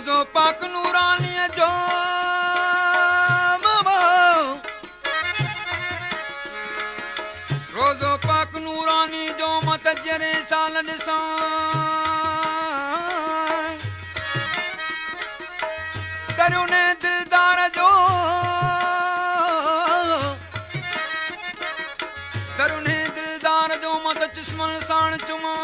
रोजो पाक नूरानी जो रोजो पाक नूरानी जो मत जरे साल ॾिसां करुणे दिलदार जो करुणे दिलदार जो मत चश्मन साण चुमा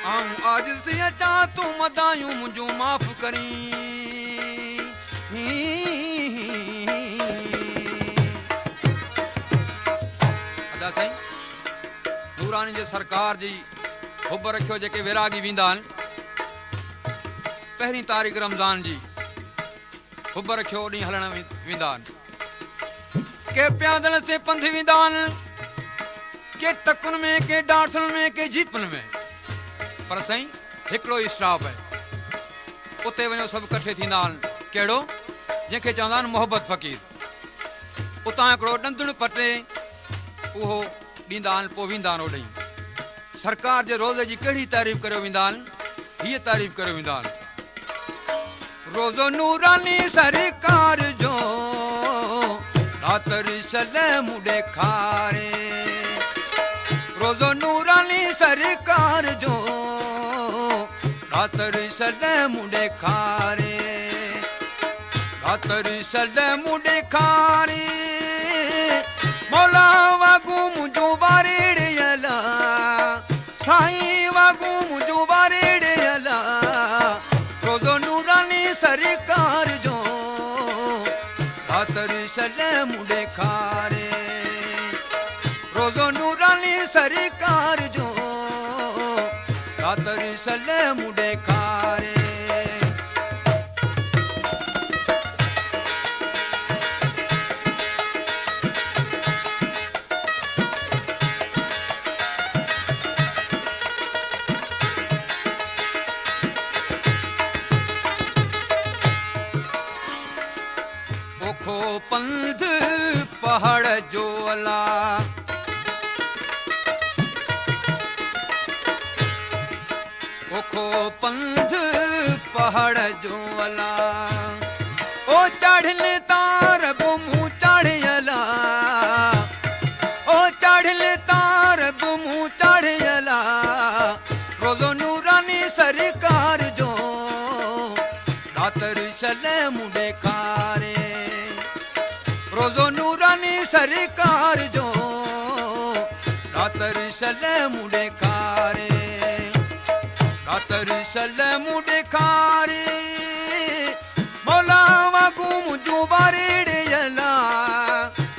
आऊं आज से अचा तू मदायूं मुझो माफ करी अदा साईं नूरानी जे सरकार जी हुब रखियो जेके विरागी वेंदा आहिनि पहिरीं तारीख़ रमज़ान जी हुब रखियो ॾींहुं हलण वेंदा आहिनि के प्यादल से पंध वेंदा आहिनि के टकुनि में के डाठुनि में के जीपनि में पर साईं हिकिड़ो ई स्टॉप है उते वञो सभु कठे थींदा आहिनि कहिड़ो जंहिंखे चवंदा आहिनि मोहबत फ़क़ीर उतां हिकिड़ो ॾंदुण पटे उहो ॾींदा आहिनि पोइ वेंदा आहिनि ओॾे सरकार जे रोज़े जी कहिड़ी तारीफ़ करे वेंदा आहिनि हीअ तारीफ़ करे वेंदा आहिनि रोज़ो नूरानी सरकार जो रातर सलाम ॾेखारे रोज़ो नूरानी सरकार जो रातर सलाम ॾेखारे रातर सलाम ॾेखारे मौला वागू मुझो बारेड़ियला साईं वागू मुझो बारेड़ियला रोज़ो नूरानी सरकार जो रातर सलाम ॾेखारे रोज़ो नूरानी सरकार जो रातर सलाम ॾेखारे ओखो पंध पहाड़ जो अला ओखो पंध पहाड़ जो अला ओ चढ़ने तार बुमू चढ़ियला ओ चढ़ने तार बुमू चढ़ियला रोज़ो नूरानी सरकार जो रातर सलाम ॾेखारे रोज़ो नूरानी सरकार जो रातर सलाम ॾेखारे रातर सलाम ॾेखारे मौला वागू मुझो बारेड़ियला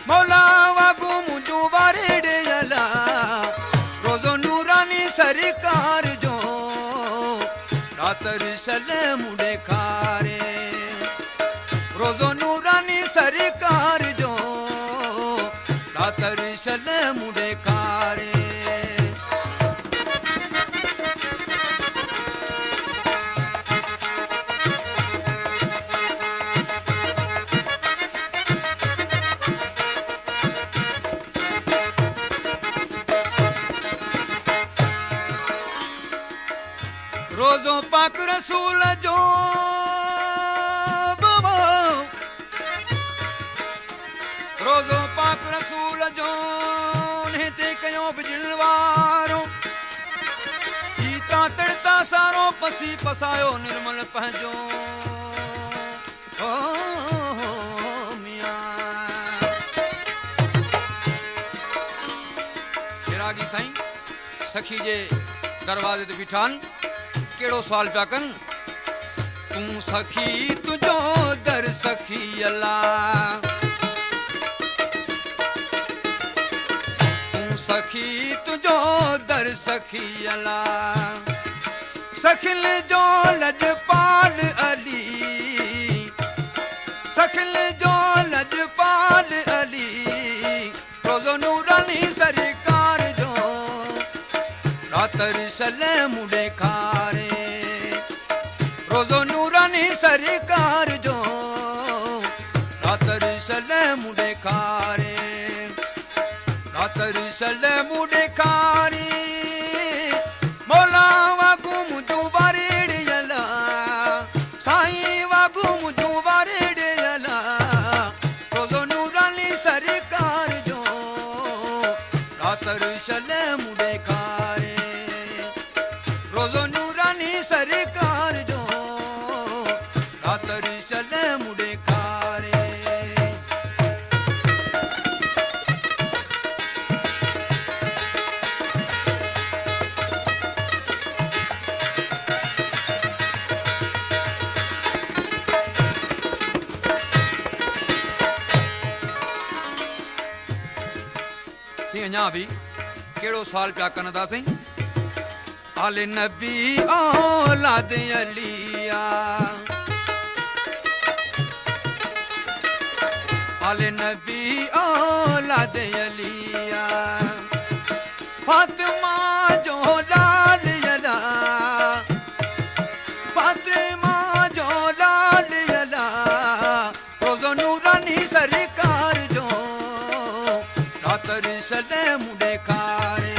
मौला वागू मुझो बारेड़ियला रोज़ो नूरानी सरकार जो रातर सलाम ॾेखारे रोज़ो नूरानी सरकार जो रातर सलाम ॾेखारे रोज़ो पाक रसूल जो रोज़ो पाक रसूल जो हिते कयो बिजल वारो जीता तड़ता सारो पसी पसायो निर्मल पंहिंजो मियां विरागी साईं सखी जे दरवाजे ते बीठा आहिनि केड़ो सवाल पिया कनि तूं सखी तुझो दर सखी अल्लाह तूं सखी तुझो दर सखी अल्लाह सखिल जो लजपाल अली सखिल जो लजपाल अली रोज़ो नूरानी सरकार जो रातर सलाम ॾेखारे रोज़ो नूरानी सरकार जो रातर सलाम ॾेखारे रातर सलाम ॾेखारे मौला वागू शल मुड़े खारे रोज़ो नूरानी सरकार जो रातरी शल मुड़े खारे अञा भी केड़ो साल पिया कन था सही आले नबी औलाद अलिया आले नबी औलाद अलिया फातिमा जो लाल यला फातिमा जो लाल यला रोज़ो नूरानी सरकार जो रातरी शल मुड़े खारे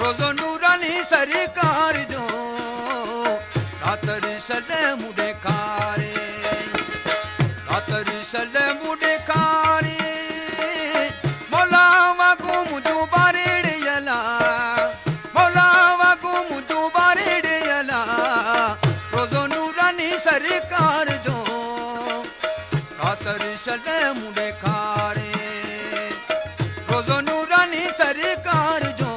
रोज़ो नूरानी सरकार जो रातरी शल मुड़े खारे रातरी शल मुड़े खारे मौला वागू मुझू बारेड़ यला मौला वागू मुझू बारेड़ यला रोज़ो नूरानी सरकार जो रातरी शल मुड़े खारे रोज़ो नूरानी सरकार जो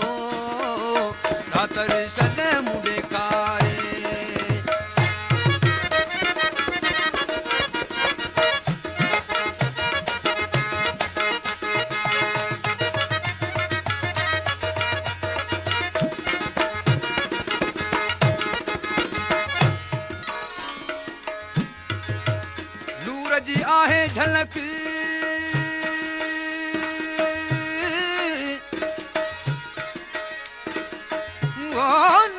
रातरी शल मुड़े खारे नूर जी आहे झलक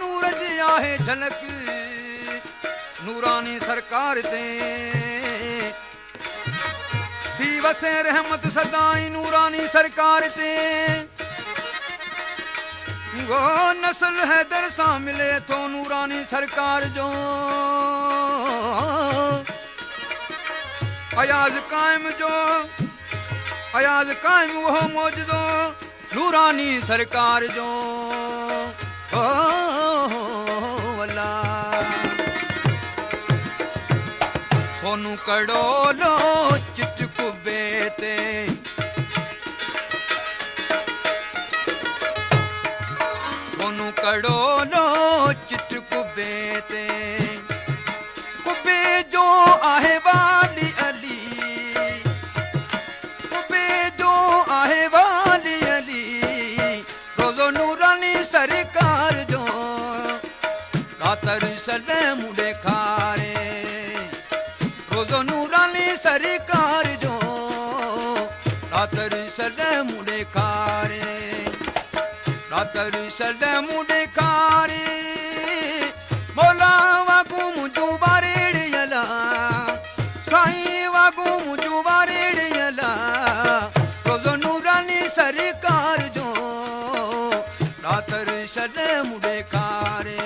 नूर जी आहे झलक नूरानी सरकार ते थी वसे रहमत सदाई नूरानी सरकार ते वो नस्ल हैदर सां मिले थो नूरानी सरकार जो अयाज कायम वो मौजूदो नूरानी सरकार जो वला सोनू कड़ोलो चिटकु बेते सोनू कड़ोलो चिटकु बेते कुबे जो आहे वाली अली कुबे जो आहे वाली अली रोज़ो नूरानी सरकार जो रातरी शल मुड़े खारे रोज़ो नूरानी सरकार जो रातरी शल मुड़े खारे रातरी शल मुड़े खारे मौला वागू मुझू बारेड़ यला साईं वागू मुझू बारेड़ यला रोज़ो नूरानी सरकार जो रातरी शल मुड़े खारे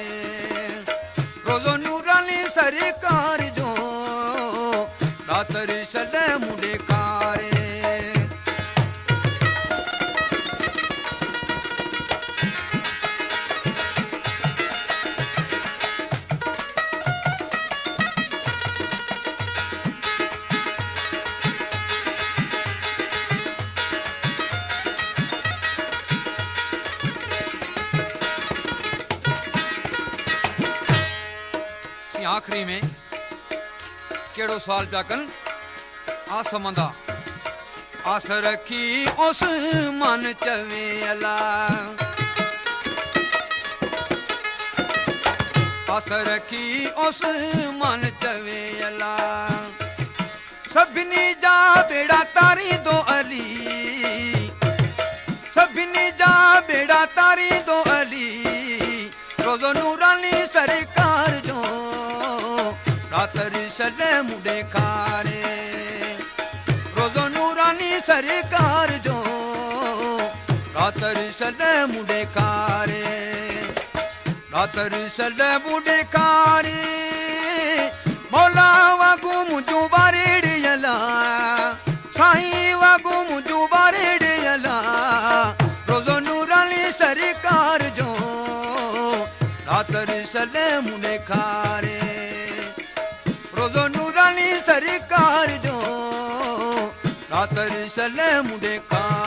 रोज़ो नूरानी सरकार जो रातरी शल मुड़े खारे आखिरी में केड़ो सवाल पिया कन आसमंदा आस रखी उस मन चवे अला आस रखी उस मन चवे अला सभिनी जा बेड़ा तारी दो अली सभिनी जा बेड़ा तारी दो अली रोज़ो नूरानी सरकार जो रातरी शल मुड़े खारे रोज़ो नूरानी सरकार जो रातरी शल मुड़े खारे रातरी शल मुड़े खारे मौला वागू मुझू बारेड़ यला साईं वागू मुझू बारेड़ यला रोज़ो मुंडे खारे रोज़ो नूरानी सरकार जो रातर सल मुंडे खारे